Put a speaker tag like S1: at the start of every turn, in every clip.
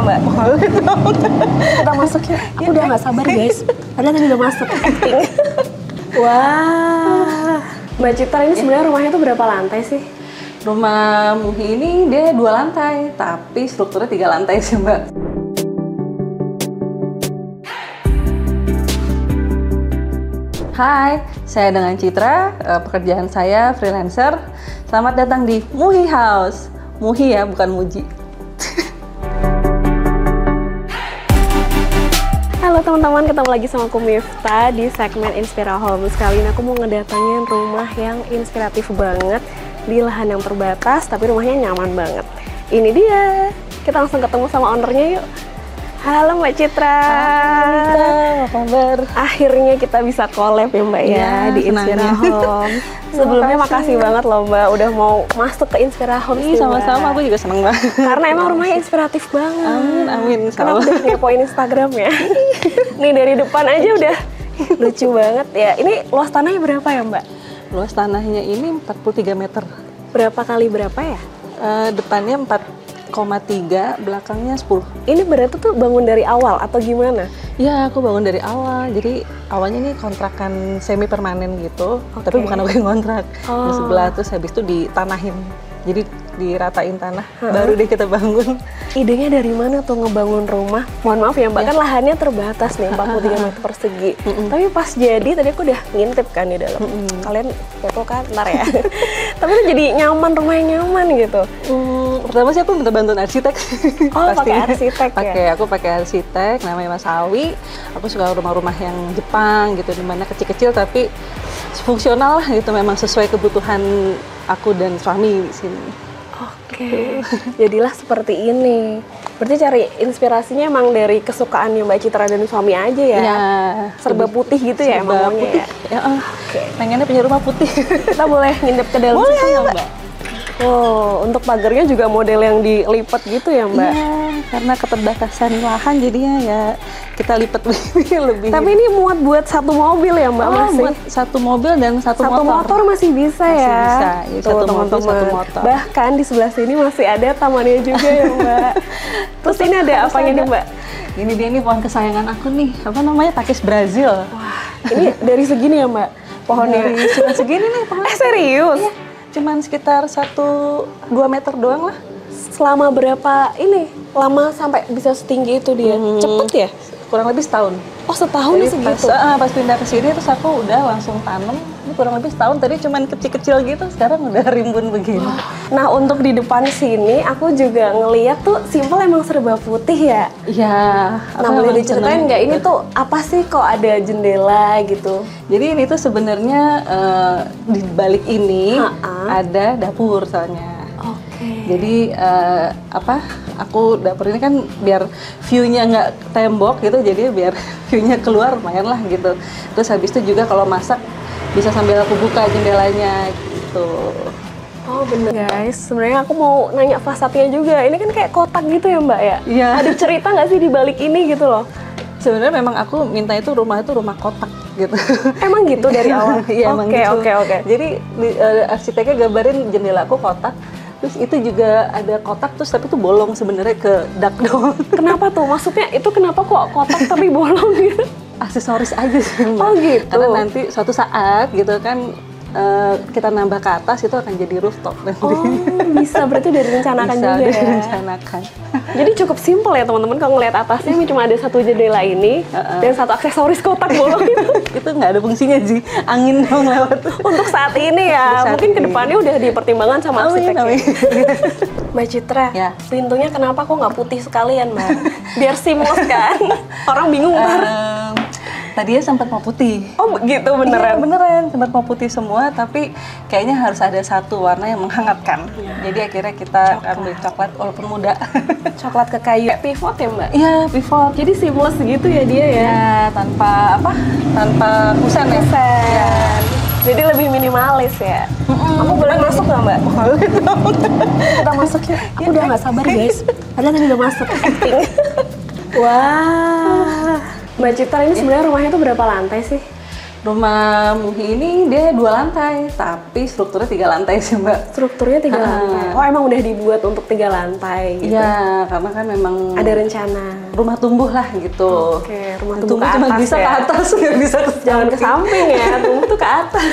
S1: Mbak?
S2: Boleh dong.
S1: Kita masuk yuk. Aku udah nggak sabar guys. Padahal tadi udah masuk acting. Wah, Mbak Citra ini sebenarnya rumahnya tuh berapa lantai sih?
S2: Rumah Muhi ini dia 2 lantai, tapi strukturnya 3 lantai sih Mbak. Hai, saya dengan Citra, pekerjaan saya freelancer. Selamat datang di Muhi House. Muhi ya, bukan Muji.
S1: Halo teman-teman, ketemu lagi sama aku Mifta di segmen Inspira Homes. Kali ini aku mau ngedatangin rumah yang inspiratif banget di lahan yang terbatas, tapi rumahnya nyaman banget. Ini dia, kita langsung ketemu sama ownernya yuk. Halo Mbak Citra.
S2: Hai, apa kabar?
S1: Akhirnya kita bisa collab ya Mbak ya di Inspira Homes. Sebelumnya makasih banget loh Mbak udah mau masuk ke Inspira Homes.
S2: Sama-sama, aku juga seneng banget.
S1: Karena emang rumahnya inspiratif banget.
S2: Amin.
S1: Kenapa udah ngepoin Instagram ya? Nih dari depan aja udah lucu banget ya. Ini luas tanahnya berapa ya Mbak?
S2: Luas tanahnya ini 43 meter.
S1: Berapa kali berapa ya?
S2: Depannya 4,3, belakangnya 10.
S1: Ini berarti tuh bangun dari awal atau gimana?
S2: Ya, aku bangun dari awal. Jadi awalnya ini kontrakan semi permanen gitu, tapi bukan aku yang kontrak. Di sebelah terus habis itu ditanahin. Jadi diratain tanah, baru deh kita bangun.
S1: Idenya dari mana tuh ngebangun rumah? Mohon maaf ya Mbak, kan lahannya terbatas nih, 43 meter persegi. Tapi pas jadi, tadi aku udah ngintip kan di dalam. Kalian kepo kan, ntar ya. Tapi tuh jadi nyaman, rumahnya nyaman gitu.
S2: Pertama sih aku minta bantuan arsitek.
S1: Oh, pakai arsitek ya?
S2: Aku pakai arsitek, namanya Mas Awi. Aku suka rumah-rumah yang Jepang gitu, dimana kecil-kecil tapi fungsional lah gitu, memang sesuai kebutuhan aku dan suami di sini.
S1: Oke, jadilah seperti ini. Berarti cari inspirasinya emang dari kesukaannya Mbak Citra dan suami aja ya?
S2: Ya,
S1: serba putih gitu ya emang
S2: putih.
S1: Ya?
S2: Pengennya punya rumah putih.
S1: Kita boleh ngintip ke dalam situ ya Mbak? Oh, untuk pagarnya juga model yang dilipat gitu ya Mbak?
S2: Iya, karena keterbatasan lahan jadinya ya kita lipat lebih.
S1: Tapi ini muat buat satu mobil ya Mbak? Masih?
S2: Buat satu mobil dan satu motor
S1: masih bisa
S2: masih
S1: ya?
S2: Bisa, ya,
S1: tuh teman-teman.
S2: satu motor.
S1: Bahkan di sebelah sini masih ada tamannya juga ya Mbak? Terus ini ada apanya nih Mbak?
S2: Ini dia nih pohon kesayangan aku nih, apa namanya, pakis Brazil.
S1: Wah, ini dari segini ya Mbak? Pohonnya?
S2: Cuma segini nih pohonnya.
S1: Serius?
S2: Iya, cuman sekitar 1-2 meter doang lah.
S1: Selama berapa ini? Lama sampai bisa setinggi itu dia? Cepet ya?
S2: Kurang lebih setahun.
S1: Oh, setahun
S2: Jadi
S1: segitu?
S2: pas pindah ke sini terus aku udah langsung tanam. Ini kurang lebih setahun, tadi cuman kecil-kecil gitu, sekarang udah rimbun begini.
S1: Nah, untuk di depan sini aku juga ngeliat tuh simple emang serba putih ya?
S2: Iya.
S1: Nah, boleh diceritain nggak ini tuh apa sih kok ada jendela gitu?
S2: Jadi ini tuh sebenarnya di balik ini ada dapur soalnya. Jadi aku dapur ini kan biar view-nya nggak tembok gitu, jadi biar view-nya keluar lumayan lah gitu. Terus habis itu juga kalau masak bisa sambil aku buka jendelanya gitu.
S1: Oh bener guys, sebenarnya aku mau nanya fasadnya juga. Ini kan kayak kotak gitu ya Mbak ya? Iya. Ada cerita nggak sih di balik ini gitu loh?
S2: Sebenarnya memang aku minta itu rumah kotak gitu.
S1: Emang gitu dari awal?
S2: Iya, emang gitu.
S1: Oke.
S2: Jadi arsiteknya gambarin jendelaku kotak. Terus itu juga ada kotak, terus tapi itu bolong sebenarnya ke dak doang.
S1: Kenapa tuh? Maksudnya itu kenapa kok kotak tapi bolong gitu?
S2: Aksesoris aja sih Mbak.
S1: Oh gitu?
S2: Karena nanti suatu saat gitu kan kita nambah ke atas itu akan jadi rooftop nanti.
S1: Oh bisa, berarti udah direncanakan
S2: bisa,
S1: juga
S2: udah
S1: ya?
S2: direncanakan.
S1: Jadi cukup simpel ya teman-teman kalau ngeliat atasnya cuma ada satu jendela ini dan satu aksesoris kotak bolong itu.
S2: Itu nggak ada fungsinya sih, angin dong lewat.
S1: Untuk saat ini ya, mungkin kedepannya udah dipertimbangkan sama arsiteknya. Mbak Citra,
S2: ya.
S1: Pintunya kenapa kok nggak putih sekalian Mbak? Biar seamless kan? Orang bingung ntar.
S2: Tadinya sempat mau putih.
S1: Oh gitu beneran?
S2: Iya, beneran sempat mau putih semua, tapi kayaknya harus ada satu warna yang menghangatkan. Jadi akhirnya kita ambil coklat walaupun muda.
S1: Coklat ke kayu. Pivot ya Mbak?
S2: Iya, pivot.
S1: Jadi seamless gitu ya dia ya?
S2: Ya, tanpa kusen ya.
S1: Ya. Jadi lebih minimalis ya? Aku boleh masuk nggak Mbak?
S2: Boleh dong.
S1: Kita masuk yuk. Aku udah nggak sabar guys. Padahal tadi udah masuk acting. Wah. Mbak Citra ini sebenarnya rumahnya tuh berapa lantai sih?
S2: Rumah Muhi ini dia 2 lantai, tapi strukturnya 3 lantai sih Mbak.
S1: Strukturnya 3 lantai. Oh emang udah dibuat untuk 3 lantai gitu?
S2: Iya, karena kan memang
S1: ada rencana.
S2: Rumah tumbuh lah gitu.
S1: Oke, rumah tumbuh ke
S2: cuma
S1: atas
S2: bisa
S1: ya?
S2: ke atas, nggak bisa ke
S1: Jangan ke samping ya, tumbuh tuh ke atas.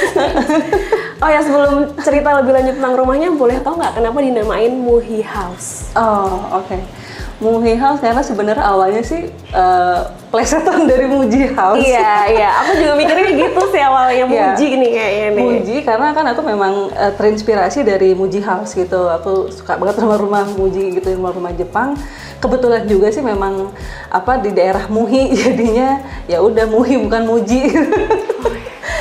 S1: Oh ya, sebelum cerita lebih lanjut tentang rumahnya, boleh tahu nggak kenapa dinamain Muhi House?
S2: Oh, oke. Muhi House karena sebenarnya awalnya sih plesetan dari Muji House.
S1: Iya. Aku juga mikirnya gitu sih awalnya, Muji nih kayaknya nih.
S2: Muji karena kan aku memang terinspirasi dari Muji House gitu. Aku suka banget rumah-rumah Muji gitu, rumah-rumah Jepang. Kebetulan juga sih memang di daerah Muhi jadinya ya udah Muhi bukan Muji.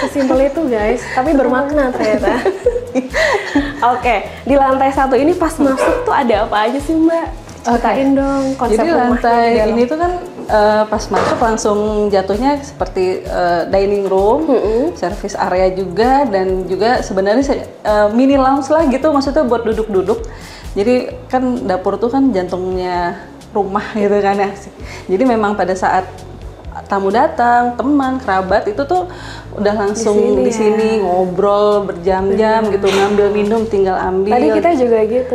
S1: Sesimpel itu guys, tapi bermakna ternyata. Oke, di lantai 1 ini pas masuk tuh ada apa aja sih Mbak? Ceritain dong konsep
S2: Jadi
S1: rumahnya.
S2: lantai ini tuh kan pas masuk langsung jatuhnya seperti dining room, service area juga, dan juga sebenarnya mini lounge lah gitu, maksudnya buat duduk-duduk. Jadi kan dapur tuh kan jantungnya rumah gitu kan ya. Jadi memang pada saat tamu datang, teman, kerabat itu tuh udah langsung di sini ngobrol berjam-jam gitu, ngambil minum tinggal ambil.
S1: Tadi kita juga gitu.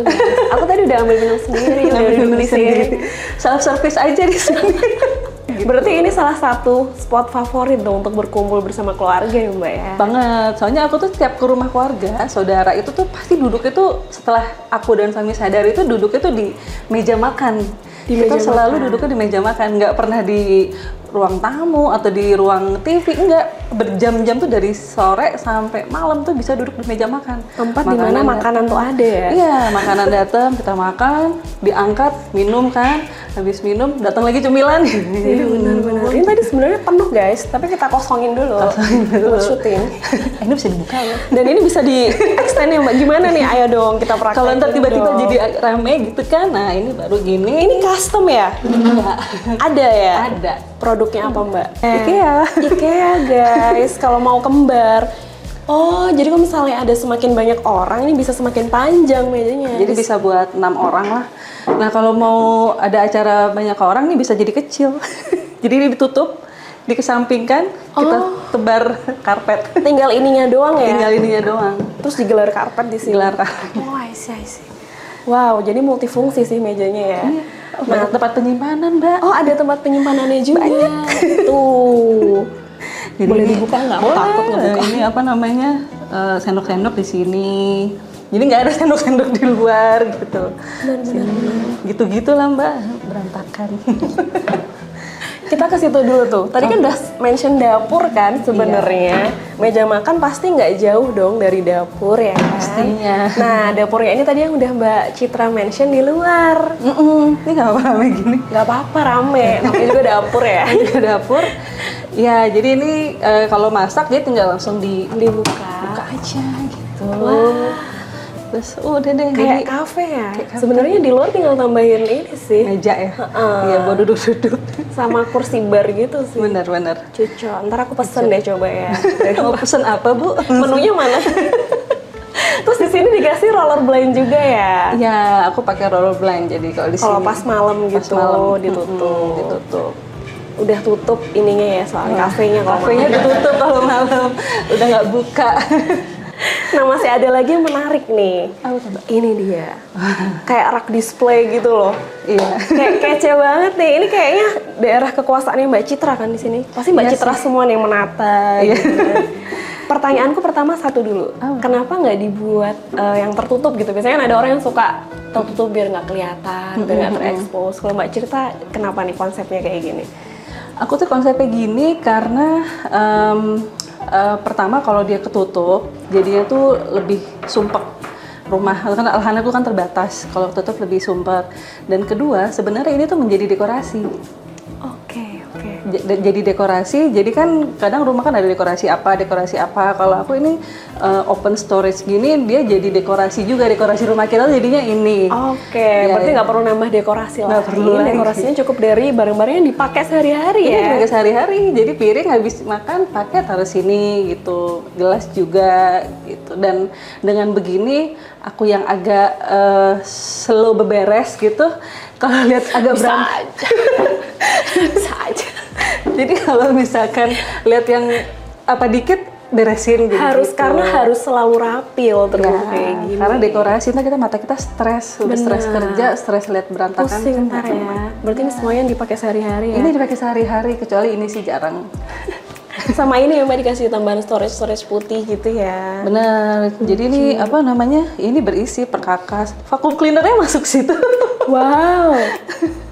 S1: Aku tadi udah ambil minum sendiri, udah duduk di sini.
S2: Self service aja di sini.
S1: Berarti ini salah satu spot favorit dong untuk berkumpul bersama keluarga ya Mbak ya?
S2: Banget, soalnya aku tuh setiap ke rumah keluarga, saudara itu tuh pasti duduk itu setelah aku dan suami sadar itu duduk itu di meja makan. Kita selalu duduknya di meja makan, nggak pernah di ruang tamu atau di ruang TV, enggak. Berjam-jam tuh dari sore sampai malam tuh bisa duduk di meja makan.
S1: Tempat di mana makanan tuh ada ya?
S2: Iya, makanan datang, kita makan, diangkat, minum kan, habis minum datang lagi cemilan.
S1: Iya benar-benar. Ini tadi sebenarnya penuh guys, tapi kita kosongin dulu. Buat syuting.
S2: Ini bisa dibuka ya.
S1: Dan ini bisa di extend ya Mbak. Gimana nih? Ayo dong kita praktekin.
S2: Kalau ntar tiba-tiba jadi rame gitu kan, nah ini baru gini.
S1: Ini custom ya? Ada ya?
S2: Ada.
S1: Produknya apa Mbak?
S2: IKEA
S1: guys, kalau mau kembar. Oh, jadi kalau misalnya ada semakin banyak orang, ini bisa semakin panjang mejanya.
S2: Jadi bisa buat 6 orang lah. Nah kalau mau ada acara banyak orang nih bisa jadi kecil. Jadi ini ditutup, dikesampingkan, kita tebar karpet.
S1: Tinggal ininya doang ya?
S2: Tinggal ininya doang.
S1: Terus digelar karpet di sini?
S2: Digelar karpet.
S1: Oh, I see. Wow, jadi multifungsi sih mejanya ya?
S2: Nah, tempat penyimpanan Mbak.
S1: Oh, ada tempat penyimpanannya juga.
S2: Banyak.
S1: Tuh.
S2: Jadi
S1: boleh dibuka nggak? Aku takut ngebuka.
S2: Ini apa namanya, sendok-sendok di sini. Jadi nggak ada sendok-sendok di luar gitu.
S1: Benar.
S2: Gitu-gitu lah Mbak, berantakan.
S1: Kita ke situ dulu tuh. Tadi kan udah mention dapur kan sebenarnya. Meja makan pasti nggak jauh dong dari dapur ya kan?
S2: Pastinya.
S1: Nah, dapurnya ini tadi yang udah Mbak Citra mention di luar.
S2: Ini nggak apa-apa rame gini.
S1: Nggak apa-apa rame, namanya juga dapur ya.
S2: Juga dapur. Ya, jadi ini kalau masak dia tinggal langsung
S1: dibuka
S2: aja gitu.
S1: Wah.
S2: Terus udah deh,
S1: kayak
S2: jadi
S1: kafe ya. Sebenarnya di luar tinggal tambahin ini sih.
S2: meja ya. Iya, buat duduk-duduk.
S1: Sama kursi bar gitu sih.
S2: Bener.
S1: Cocok. Ntar aku pesen deh coba ya.
S2: Mau pesen apa Bu?
S1: Menunya mana? Terus di sini dikasih rollerblade juga ya?
S2: Iya, aku pakai rollerblade. Jadi kalau di sini.
S1: Kalau pas malam gitu ditutup. Udah tutup ininya ya soal kafenya.
S2: Kafenya ditutup kalau malam. Udah nggak buka.
S1: Nah masih ada lagi yang menarik nih. Ini dia. Kayak rak display gitu loh.
S2: Iya.
S1: Kayak kece banget nih. Ini kayaknya daerah kekuasaannya Mbak Citra kan di sini. Pasti Mbak Citra semua yang menata. Gitu kan. Pertanyaanku pertama satu dulu. Kenapa nggak dibuat yang tertutup gitu? Biasanya kan ada orang yang suka tertutup biar nggak kelihatan, biar nggak terekspos. Kalau Mbak Citra, kenapa nih konsepnya kayak gini?
S2: Aku tuh konsepnya gini karena pertama kalau dia ketutup, jadinya tuh lebih sumpek rumah. Karena lahannya tuh kan terbatas. Kalau tutup lebih sumpek. Dan kedua, sebenarnya ini tuh menjadi dekorasi.
S1: Oke.
S2: Jadi dekorasi. Jadi kan kadang rumah kan ada dekorasi apa. Kalau aku ini open storage gini, dia jadi dekorasi juga. Dekorasi rumah kita jadinya ini.
S1: Oke, berarti nggak perlu nambah dekorasi
S2: nggak perlu lagi.
S1: Dekorasinya cukup dari barang-barang yang dipakai sehari-hari ya.
S2: Dipakai sehari-hari. Jadi piring habis makan pakai taruh sini gitu. Gelas juga gitu. Dan dengan begini aku yang agak slow beberes gitu. Kalau lihat agak
S1: Bisa aja.
S2: Jadi kalau misalkan lihat yang apa dikit beresin jadi
S1: harus
S2: gitu.
S1: Karena harus selalu rapi loh terus kayak gini.
S2: Karena dekorasi ntar mata kita stres, udah stres kerja, stres lihat berantakan.
S1: Pusing ntar ya. Berarti ini semuanya dipakai sehari-hari ya?
S2: Ini dipakai sehari-hari, kecuali ini sih jarang.
S1: Sama ini ya Mbak dikasih tambahan storage putih gitu ya?
S2: Bener, jadi ini apa namanya, ini berisi perkakas. Vacuum cleanernya masuk situ.
S1: Wow,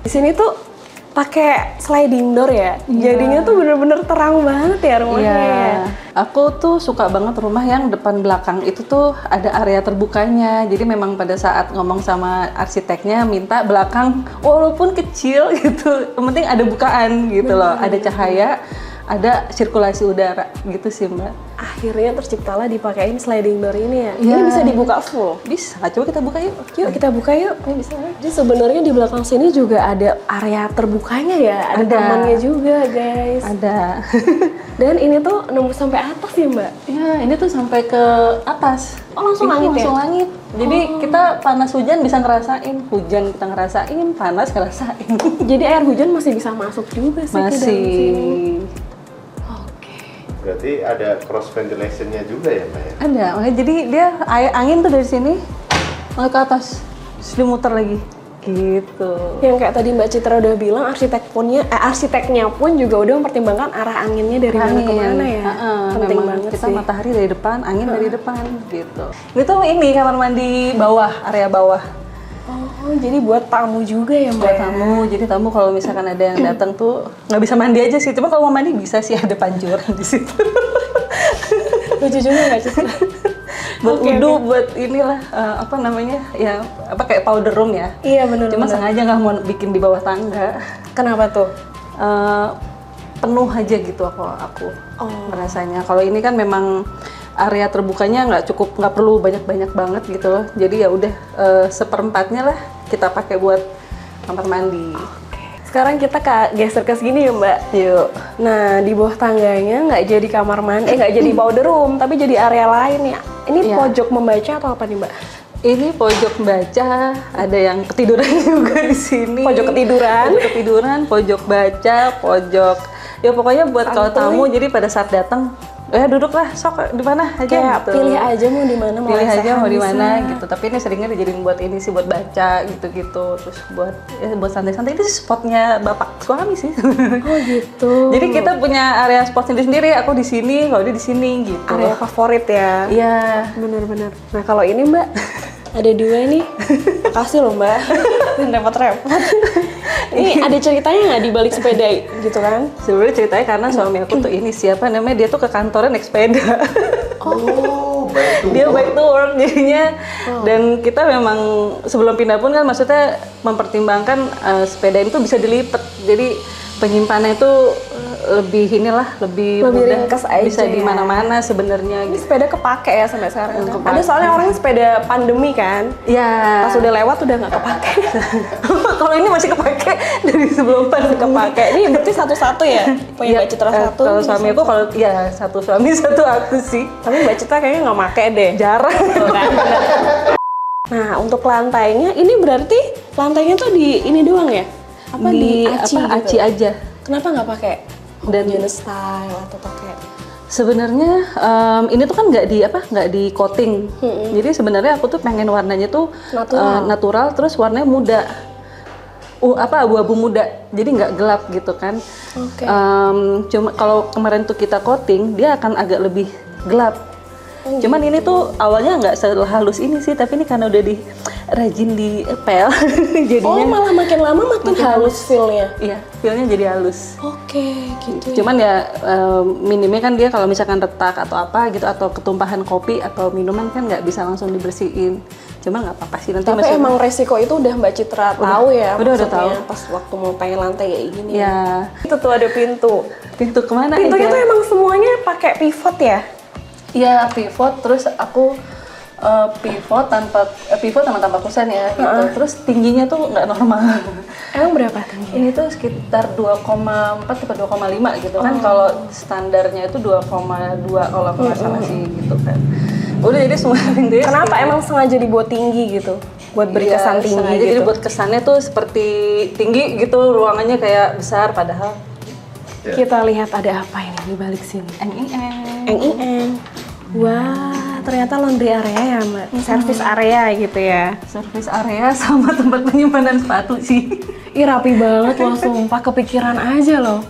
S1: di sini tuh pakai sliding door ya, jadinya tuh bener-bener terang banget ya rumahnya.
S2: Iya, aku tuh suka banget rumah yang depan belakang itu tuh ada area terbukanya. Jadi memang pada saat ngomong sama arsiteknya minta belakang walaupun kecil gitu, yang penting ada bukaan gitu loh, ada cahaya, ada sirkulasi udara gitu sih Mbak.
S1: Akhirnya terciptalah dipakein sliding door ini ya.
S2: Iya.
S1: Ini bisa dibuka full.
S2: Bisa, coba kita buka yuk.
S1: Yuk kita buka yuk. Ini bisa. Jadi sebenarnya di belakang sini juga ada area terbukanya ya, ada tamannya juga guys.
S2: Ada.
S1: Dan ini tuh nembus sampai atas ya Mbak?
S2: Ya, ini tuh sampai ke atas.
S1: Oh, langsung
S2: Ini
S1: langit ya?
S2: langsung langit. Jadi kita panas hujan bisa ngerasain, hujan kita ngerasain, panas ngerasain.
S1: Jadi air hujan masih bisa masuk juga sih ke dalam sini.
S2: Masih.
S3: Berarti ada cross ventilation-nya juga ya Mbak ya?
S2: Ada, makanya jadi dia angin tuh dari sini naik ke atas, terus dimuter lagi, gitu.
S1: Yang kayak tadi Mbak Citra udah bilang, arsiteknya pun juga udah mempertimbangkan arah anginnya dari mana ke mana ya. Penting
S2: memang
S1: banget
S2: kita
S1: sih.
S2: matahari dari depan, angin dari depan, gitu. Itu ini kamar mandi bawah, area bawah.
S1: Oh, jadi buat tamu juga ya Mbak?
S2: Buat tamu, jadi tamu kalau misalkan ada yang datang tuh nggak bisa mandi aja sih, cuma kalau mau mandi bisa sih, ada pancuran di situ.
S1: Lucu juga Mbak Citra.
S2: Buat buat inilah apa namanya ya, apa kayak powder room ya.
S1: Iya benar.
S2: Cuma sengaja nggak mau bikin di bawah tangga.
S1: Kenapa tuh?
S2: Penuh aja gitu aku merasanya. Kalau ini kan memang area terbukanya nggak perlu banyak banget gitu loh. Jadi ya udah seperempatnya lah kita pakai buat kamar mandi.
S1: Sekarang kita geser ke sini ya Mbak.
S2: Yuk.
S1: Nah di bawah tangganya nggak jadi kamar mandi, nggak jadi powder room, tapi jadi area lain ya. Ini pojok membaca atau apa nih Mbak?
S2: Ini pojok baca, ada yang ketiduran juga di sini.
S1: Pojok ketiduran,
S2: pojok baca, pojok ya pokoknya buat kalau tamu. Jadi pada saat datang, duduklah sok di mana aja.
S1: Kayak
S2: gitu.
S1: pilih aja mau di mana, mau
S2: pilih aja
S1: lesehan
S2: mau di
S1: bisa.
S2: mana gitu. Tapi ini seringnya dijadiin buat ini sih, buat baca gitu-gitu. Terus buat santai-santai. Itu spotnya bapak suami sih.
S1: Oh gitu.
S2: Jadi kita punya area spot sendiri. Aku di sini, kalau dia di sini gitu.
S1: Area favorit ya.
S2: Iya.
S1: Bener-bener. Nah kalau ini Mbak, ada dua nih. Makasih loh Mbak. Repot-repot. Ini ada ceritanya nggak di balik sepeda gitu kan?
S2: Sebenarnya ceritanya karena suami aku tuh ini siapa namanya, dia tuh ke kantornya naik sepeda.
S3: Oh, baik to
S2: Dia
S3: work.
S2: baik to work jadinya. Dan kita memang sebelum pindah pun kan maksudnya mempertimbangkan sepeda itu bisa dilipat. Jadi penyimpanannya itu lebih mudah,
S1: ringkas aja
S2: bisa di
S1: ya.
S2: mana-mana sebenarnya.
S1: Ini
S2: Gitu.
S1: sepeda kepake ya sampai sekarang. Kan?
S2: Kepake.
S1: Ada soalnya orang sepeda pandemi kan.
S2: Ya.
S1: Pas udah lewat udah nggak kepake.
S2: Kalau ini masih kepake dari sebelum pandemi.
S1: Kepake. Ini berarti satu-satu ya? Punya Mbak Citra satu.
S2: Kalau suami aku satu suami satu aku sih.
S1: Tapi Mbak Citra kayaknya nggak make deh.
S2: Jarang.
S1: Nah untuk lantainya, ini berarti lantainya tuh di ini doang ya? Apa di aci gitu?
S2: Aci aja.
S1: Kenapa nggak pakai
S2: Dan
S1: jenis style atau pakai?
S2: Sebenarnya ini tuh kan nggak di coating. Jadi sebenarnya aku tuh pengen warnanya tuh natural, terus warnanya muda. Abu-abu muda. Jadi nggak gelap gitu kan.
S1: Oke.
S2: Cuma kalau kemarin tuh kita coating, dia akan agak lebih gelap. Cuman ini tuh awalnya nggak sehalus ini sih, tapi ini karena udah rajin di pel, jadinya.
S1: Malah makin lama makin halus feel-nya.
S2: Iya, feelnya jadi halus.
S1: Oke, gitu.
S2: Cuman ya minimnya kan dia kalau misalkan retak atau apa gitu, atau ketumpahan kopi atau minuman kan nggak bisa langsung dibersihin. Cuma nggak apa-apa sih nanti.
S1: Tapi emang resiko itu udah Mbak Citra tahu ya,
S2: udah tahu.
S1: Pas waktu mau pengen lantai kayak gini.
S2: Ya.
S1: Itu tuh ada pintu.
S2: Pintu kemana?
S1: Pintunya
S2: aja?
S1: tuh emang semuanya pakai pivot ya?
S2: Iya, pivot. Terus aku pivot sama tanpa kusen ya gitu. Terus tingginya tuh nggak normal.
S1: Emang berapa tinggi?
S2: Ini tuh sekitar 2,4 atau 2,5 gitu kan. Kalau standarnya itu 2,2 kalau aku nggak salah sih gitu kan. Udah jadi semua pintunya.
S1: Kenapa emang sengaja dibuat tinggi gitu? Buat beri kesan tinggi
S2: sengaja,
S1: gitu?
S2: Jadi buat kesannya tuh seperti tinggi gitu, ruangannya kayak besar padahal
S3: Ya.
S1: Kita lihat ada apa ini di balik sini. Eng. Wah, ternyata laundry area ya Mbak. Service area gitu ya.
S2: Service area sama tempat penyimpanan sepatu sih.
S1: Ih rapi banget loh, sumpah kepikiran aja loh.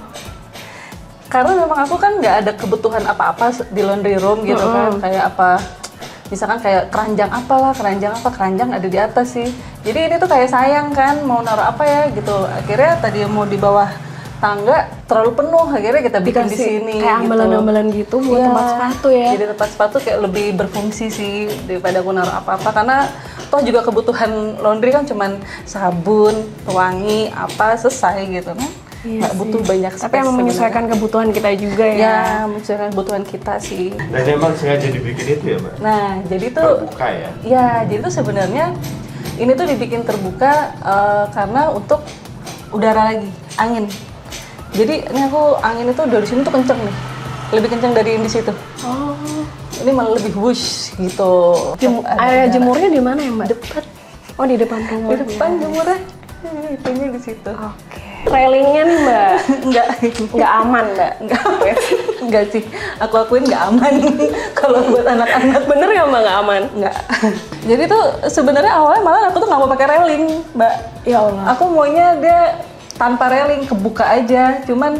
S2: Karena memang aku kan nggak ada kebutuhan apa-apa di laundry room gitu kan, kayak apa, misalkan kayak keranjang ada di atas sih. Jadi ini tuh kayak sayang kan, mau naruh apa ya gitu. Akhirnya tadi mau di bawah tangga terlalu penuh, akhirnya kita bikin di sini.
S1: Kayak ambelan-ambelan gitu buat tempat sepatu ya.
S2: Jadi tempat sepatu kayak lebih berfungsi sih daripada aku naruh apa-apa, karena toh juga kebutuhan laundry kan cuman sabun, pewangi, apa selesai gitu kan. Nggak butuh banyak space.
S1: Tapi emang menyesuaikan kebutuhan kita juga ya.
S2: Ya, menyesuaikan kebutuhan kita sih.
S3: Dan emang sengaja dibikin itu ya, Mbak?
S2: Nah, jadi tuh
S3: Terbuka ya?
S2: ya, jadi tuh sebenarnya ini tuh dibikin terbuka karena untuk udara lagi, angin. Jadi ini aku angin itu dari sini tuh kenceng nih, lebih kenceng dari yang di situ.
S1: Oh.
S2: Ini malah lebih wush gitu.
S1: Area jemurnya di mana ya Mbak?
S2: Depan.
S1: Oh di depan rumah.
S2: Di depan jemurnya. Itunya di situ.
S1: Oke. Railingnya nih Mbak, nggak aman Mbak?
S2: Enggak sih, aku akuin nggak aman kalau buat anak-anak.
S1: Bener ya Mbak nggak aman?
S2: Nggak. Jadi tuh sebenarnya awalnya malah aku tuh nggak mau pakai railing, Mbak.
S1: Ya Allah.
S2: Aku maunya dia tanpa railing, kebuka aja. Cuman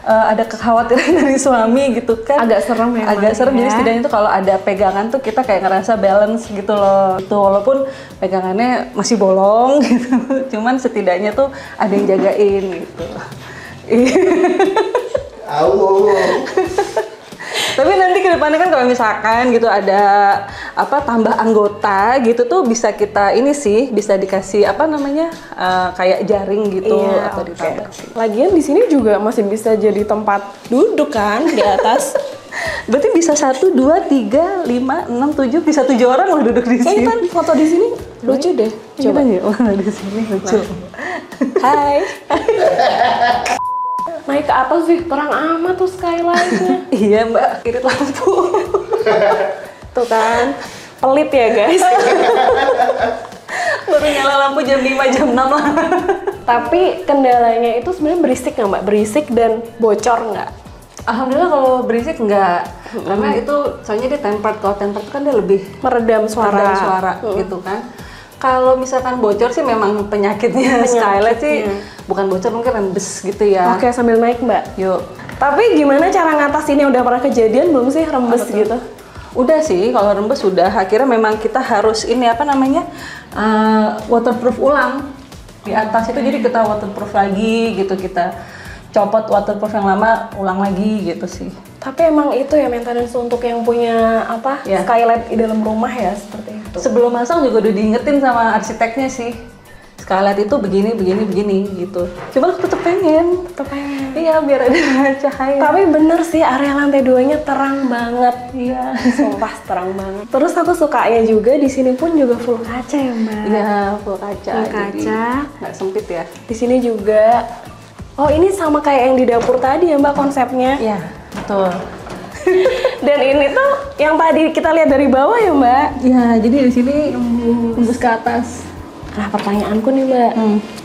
S2: ada kekhawatiran dari suami gitu kan.
S1: Agak serem ya.
S2: Agak serem,
S1: ya.
S2: jadi setidaknya tuh kalau ada pegangan tuh kita kayak ngerasa balance gitu loh. Itu walaupun pegangannya masih bolong gitu. Cuman setidaknya tuh ada yang jagain gitu. Tapi nanti ke depannya kan kalau misalkan gitu ada apa tambah anggota gitu tuh bisa kita ini sih, bisa dikasih apa namanya kayak jaring gitu atau ditambah sih.
S1: Lagian di sini juga masih bisa jadi tempat duduk kan di atas.
S2: Berarti bisa 1, 2, 3, 5, 6, 7, bisa 7 orang loh duduk di sini.
S1: Kan foto di sini lucu deh.
S2: Coba ya, di sini lucu.
S1: Hai. Naik ke atas sih, terang amat tuh skyline-nya.
S2: Iya Mbak, irit lampu.
S1: Tuh kan, pelit ya guys.
S2: Baru nyala lampu jam 5, jam 6 lah.
S1: Tapi kendalanya itu sebenarnya berisik nggak Mbak? Berisik dan bocor nggak?
S2: Alhamdulillah kalau berisik enggak, karena itu soalnya dia tempered. Kalau tempered kan dia lebih
S1: Meredam suara.
S2: gitu kan. Kalau misalkan bocor sih memang penyakitnya skylight sih bukan bocor, mungkin rembes gitu ya.
S1: Oke, sambil naik Mbak.
S2: Yuk.
S1: Tapi gimana cara ngatasinnya? Udah pernah kejadian belum sih rembes gitu?
S2: Udah sih, kalau rembes udah. Akhirnya memang kita harus ini apa namanya waterproof ulang di atas itu. Jadi kita waterproof lagi gitu, kita copot waterproof yang lama, ulang lagi gitu sih.
S1: Tapi emang itu ya maintenance untuk yang punya apa skylight di dalam rumah ya seperti itu.
S2: Sebelum masang juga udah diingetin sama arsiteknya sih. Skylight itu begini gitu. Cuman aku tetep pengen. Iya, biar ada cahaya.
S1: Tapi bener sih area lantai 2-nya terang banget.
S2: Iya.
S1: Sumpah terang banget. Terus aku sukanya juga di sini pun juga full kaca ya Mbak.
S2: Iya, full kaca.
S1: Full kaca.
S2: Nggak sempit ya.
S1: Di sini juga. Oh ini sama kayak yang di dapur tadi ya Mbak konsepnya.
S2: Iya, betul.
S1: Dan ini tuh yang tadi kita lihat dari bawah ya Mbak.
S2: Iya, jadi di sini tembus ke atas.
S1: Nah pertanyaanku nih Mbak,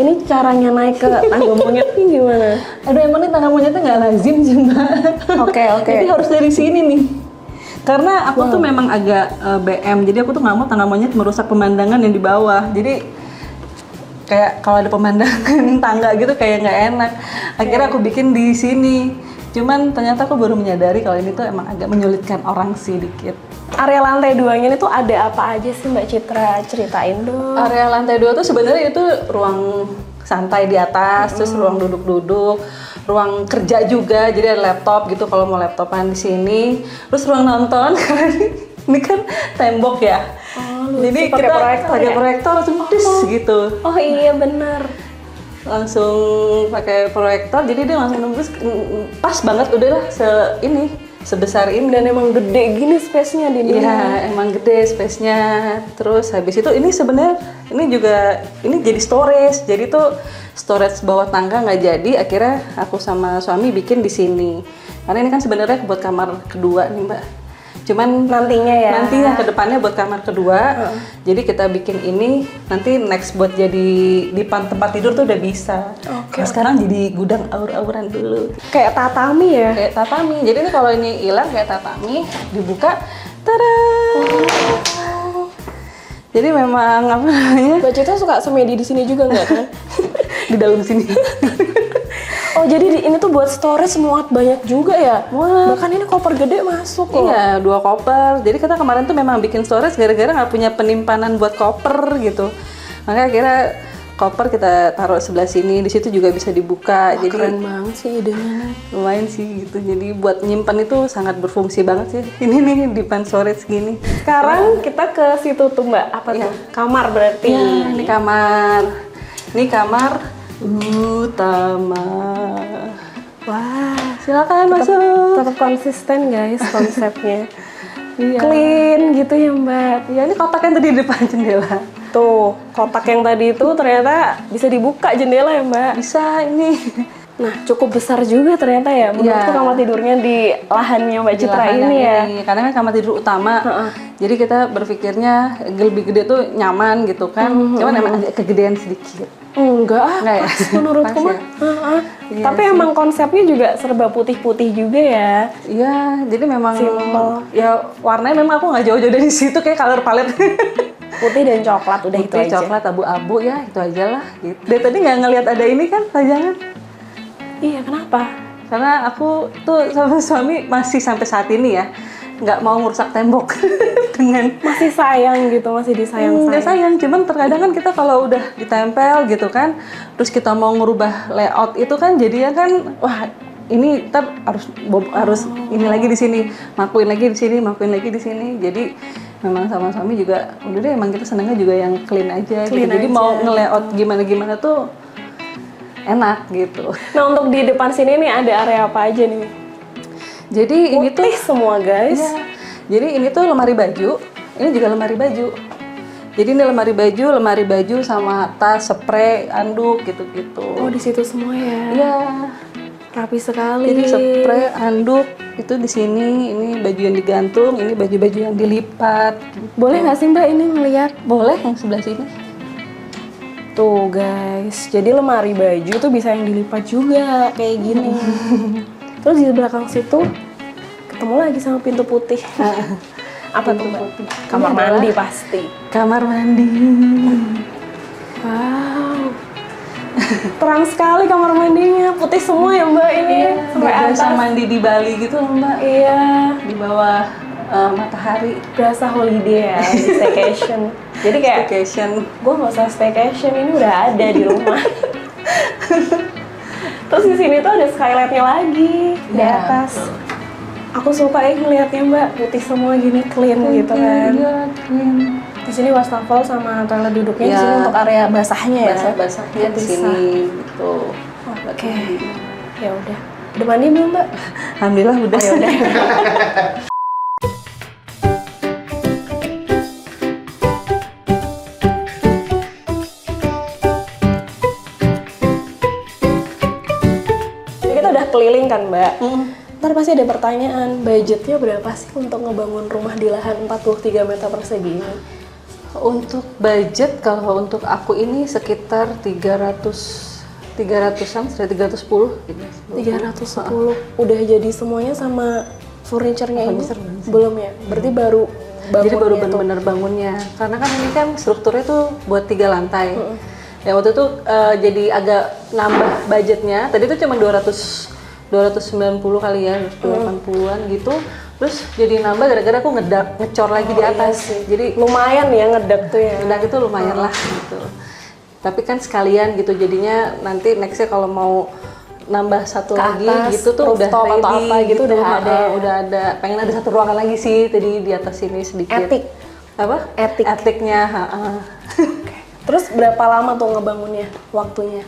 S1: ini caranya naik ke tangga monyet ini gimana?
S2: Aduh, emang nih tangga monyetnya nggak lazim sih Mbak.
S1: Oke.
S2: Jadi harus dari sini nih. Karena aku tuh memang agak BM, jadi aku tuh nggak mau tangga monyet merusak pemandangan yang di bawah. Jadi kayak kalau ada pemandangan tangga gitu kayak nggak enak. Akhirnya aku bikin di sini. Cuman ternyata aku baru menyadari kalau ini tuh emang agak menyulitkan orang sih dikit.
S1: Area lantai 2-nya ini tuh ada apa aja sih Mbak Citra? Ceritain dong.
S2: Area lantai 2 tuh sebenarnya itu ruang santai di atas, terus ruang duduk-duduk, ruang kerja juga, jadi ada laptop gitu kalau mau laptopan di sini. Terus ruang nonton, ini kan tembok ya. Jadi kita pakai proyektor langsung gitu.
S1: Oh iya bener.
S2: Langsung pakai proyektor, jadi dia langsung nembus pas banget udahlah sebesar ini.
S1: Dan emang gede gini space-nya di
S2: Iya, emang gede space-nya. Terus habis itu ini sebenarnya ini jadi storage. Jadi tuh storage bawah tangga nggak jadi, akhirnya aku sama suami bikin di sini. Karena ini kan sebenarnya buat kamar kedua nih Mbak. Cuman
S1: Nantinya ya.
S2: Nantinya ke depannya buat kamar kedua. Jadi kita bikin ini nanti next buat jadi di tempat tidur tuh udah bisa.
S1: Oke.
S2: Nah, sekarang jadi gudang aur-auran dulu.
S1: Kayak tatami ya.
S2: Kayak tatami. Jadi ini kalau ini hilang kayak tatami, dibuka, tada. Jadi memang apa namanya?
S1: Mbak Citra suka semedi di sini juga nggak kan?
S2: Di dalam sini.
S1: Oh jadi ini tuh buat storage muat banyak juga ya?
S2: Muat.
S1: Bahkan ini koper gede masuk kok.
S2: Iya, 2 koper. Jadi kita kemarin tuh memang bikin storage gara-gara nggak punya penyimpanan buat koper gitu. Makanya akhirnya koper kita taruh sebelah sini. Di situ juga bisa dibuka.
S1: Wah,
S2: Jadi
S1: keren banget sih idenya nih.
S2: lumayan sih gitu. Jadi buat nyimpan itu sangat berfungsi banget sih. Ini nih di pan storage gini.
S1: Sekarang kita ke situ tuh Mbak, apa
S2: Iya.
S1: tuh? Kamar berarti.
S2: Iya, ini kamar. Ini kamar utama.
S1: Wah,
S2: Silakan masuk.
S1: tetap konsisten guys konsepnya.
S2: Iya.
S1: Clean gitu ya Mbak.
S2: Ya ini kotak yang tadi di depan jendela.
S1: Tuh, kotak yang tadi itu ternyata bisa dibuka jendela ya Mbak.
S2: Bisa ini.
S1: Nah, cukup besar juga ternyata ya. Menurutku
S2: Iya.
S1: kamar tidurnya di lahannya Mbak
S2: Di
S1: Citra
S2: lahan
S1: ini
S2: yang
S1: ya.
S2: ini. Karena kan kamar tidur utama. Jadi kita berpikirnya lebih gede tuh nyaman gitu kan. Cuman emang agak kegedean sedikit.
S1: Enggak,
S2: Enggak ya?
S1: pas menurutku
S2: Pas
S1: mah.
S2: ya?
S1: Heeh.
S2: Iya
S1: Tapi
S2: sih.
S1: emang konsepnya juga serba putih-putih juga ya.
S2: Iya, jadi memang
S1: Simple.
S2: ya warnanya memang aku nggak jauh-jauh dari situ kayak color palette.
S1: Putih dan coklat udah itu
S2: Putih,
S1: aja.
S2: coklat, abu-abu ya itu aja lah. Gitu. Dari tadi nggak ngelihat ada ini kan pajangan.
S1: Iya, kenapa?
S2: Karena aku tuh sama suami masih sampai saat ini ya nggak mau ngerusak tembok dengan
S1: Masih sayang gitu, masih
S2: nggak
S1: disayang-sayang.
S2: sayang, cuman terkadang kan kita kalau udah ditempel gitu kan, terus kita mau ngerubah layout itu kan jadinya kan, wah ini ntar harus ini lagi di sini, makuin lagi di sini, makuin lagi di sini. Jadi memang sama suami juga, udah deh emang kita senangnya juga yang clean aja.
S1: Clean
S2: gitu. Jadi
S1: aja.
S2: mau nge-layout gimana-gimana tuh enak gitu.
S1: Nah, untuk di depan sini nih ada area apa aja nih?
S2: Jadi ini tuh
S1: Putih semua guys.
S2: iya. Jadi ini tuh lemari baju, ini juga lemari baju. Jadi ini lemari baju sama tas, spray, anduk gitu-gitu.
S1: Oh, di situ semua ya.
S2: Iya.
S1: Rapi sekali.
S2: Jadi spray, anduk itu di sini, ini baju yang digantung, ini baju-baju yang dilipat.
S1: Boleh nggak sih Mbak ini ngeliat?
S2: Boleh yang sebelah sini.
S1: Tuh guys, jadi lemari baju tuh bisa yang dilipat juga kayak gini. Terus di belakang situ ketemu lagi sama pintu putih. Apa tuh Mbak? Kamar mandi pasti.
S2: Kamar mandi.
S1: Wow. Terang sekali kamar mandinya, putih semua ya Mbak ini. Sampai
S2: Nggak berasa
S1: atas.
S2: mandi di Bali gitu loh Mbak.
S1: Iya,
S2: Di bawah matahari.
S1: berasa holiday ya, staycation. Jadi kayak
S2: Vacation.
S1: gue nggak usah staycation, ini udah ada di rumah. Terus di sini tuh ada skylightnya lagi di
S2: Ya,
S1: atas. Aku suka ya ngeliatnya Mbak, putih semua gini clean gitu kan.
S2: Iya, clean.
S1: Di sini wastafel sama toilet duduknya di
S2: Ya.
S1: sini untuk area basahnya ya.
S2: Basah-basahnya di
S1: Bisa.
S2: sini gitu.
S1: Oke. Ya udah. Udah mandi belum Mbak?
S2: Alhamdulillah udah.
S1: Ya udah. Jadi kita udah keliling kan Mbak. Ntar pasti ada pertanyaan, budgetnya berapa sih untuk ngebangun rumah di lahan 43 meter persegi ini?
S2: Untuk budget kalau untuk aku ini sekitar 300-an, sudah 310 gitu.
S1: 310. Udah jadi semuanya sama furniture-nya ini?
S2: Furniture belum sih.
S1: Belum ya? Berarti baru bangunnya
S2: Jadi baru
S1: tuh.
S2: benar-benar bangunnya. Karena kan ini kan strukturnya tuh buat 3 lantai. Ya waktu itu jadi agak nambah budgetnya. Tadi tuh cuma 290 kali ya, 280-an gitu. Terus jadi nambah gara-gara aku ngecor lagi di atas. Jadi
S1: Lumayan ya ngedek tuh ya.
S2: udah gitu lumayan lah gitu. Tapi kan sekalian gitu jadinya nanti nextnya kalau mau nambah satu
S1: Ke
S2: lagi
S1: atas,
S2: gitu tuh udah
S1: rooftop atau
S2: ready
S1: apa gitu udah ada ya?
S2: udah ada. Pengen ada satu ruangan lagi sih tadi di atas sini sedikit.
S1: Etik.
S2: Apa?
S1: Etik.
S2: Etiknya.
S1: Terus berapa lama tuh ngebangunnya? Waktunya?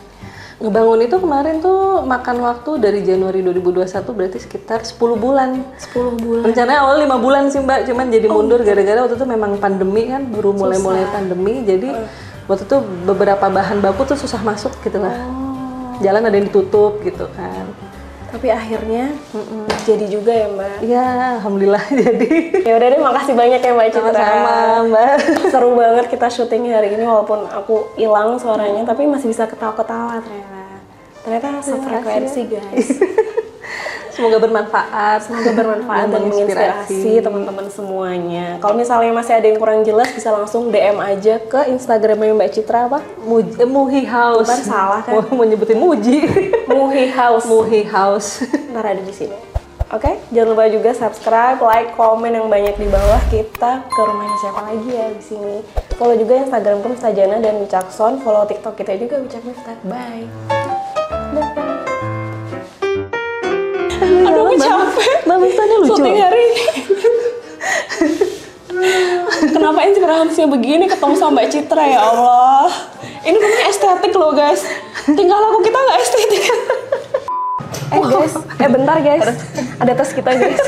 S2: Ngebangun itu kemarin tuh makan waktu dari Januari 2021 berarti sekitar 10 bulan.
S1: 10 bulan.
S2: Rencananya awal 5 bulan sih Mbak, cuman jadi mundur gara-gara waktu itu memang pandemi kan, baru mulai-mulai pandemi. Jadi waktu itu beberapa bahan baku tuh susah masuk gitu lah. Jalan ada yang ditutup gitu kan.
S1: Tapi akhirnya jadi juga ya Mbak.
S2: Iya, alhamdulillah jadi.
S1: Ya udah deh, makasih banyak ya Mbak Citra.
S2: Sama-sama, Mbak.
S1: Seru banget kita syuting hari ini walaupun aku hilang suaranya, tapi masih bisa ketawa-ketawa ternyata. Ternyata sefrekuensi guys.
S2: Semoga bermanfaat.
S1: Semoga bermanfaat dan menginspirasi teman-teman semuanya. Kalau misalnya masih ada yang kurang jelas, bisa langsung DM aja ke Instagramnya Mbak Citra apa?
S2: Muhi House.
S1: Bukan salah kan?
S2: Mau nyebutin Muji.
S1: Muhi House.
S2: Muhi House.
S1: Ntar ada di sini. Oke, jangan lupa juga subscribe, like, komen yang banyak di bawah. Kita ke rumahnya siapa lagi ya di sini. Follow juga Instagramku Mistajana dan Wicakson. Follow TikTok kita juga Wicak Miftah. Bye. Aduh, aku capek.
S2: Mbak Miftahnya lucu.
S1: Syuting hari ini. Kenapa inspirasinya begini ketemu sama Mbak Citra ya Allah. Ini rumahnya estetik loh guys. Tinggal aku kita nggak estetik. Guys, bentar guys. Ada tes kita guys.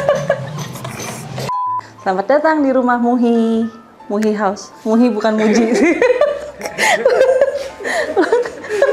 S2: Selamat datang di rumah Muhi. Muhi House. Muhi bukan Muji.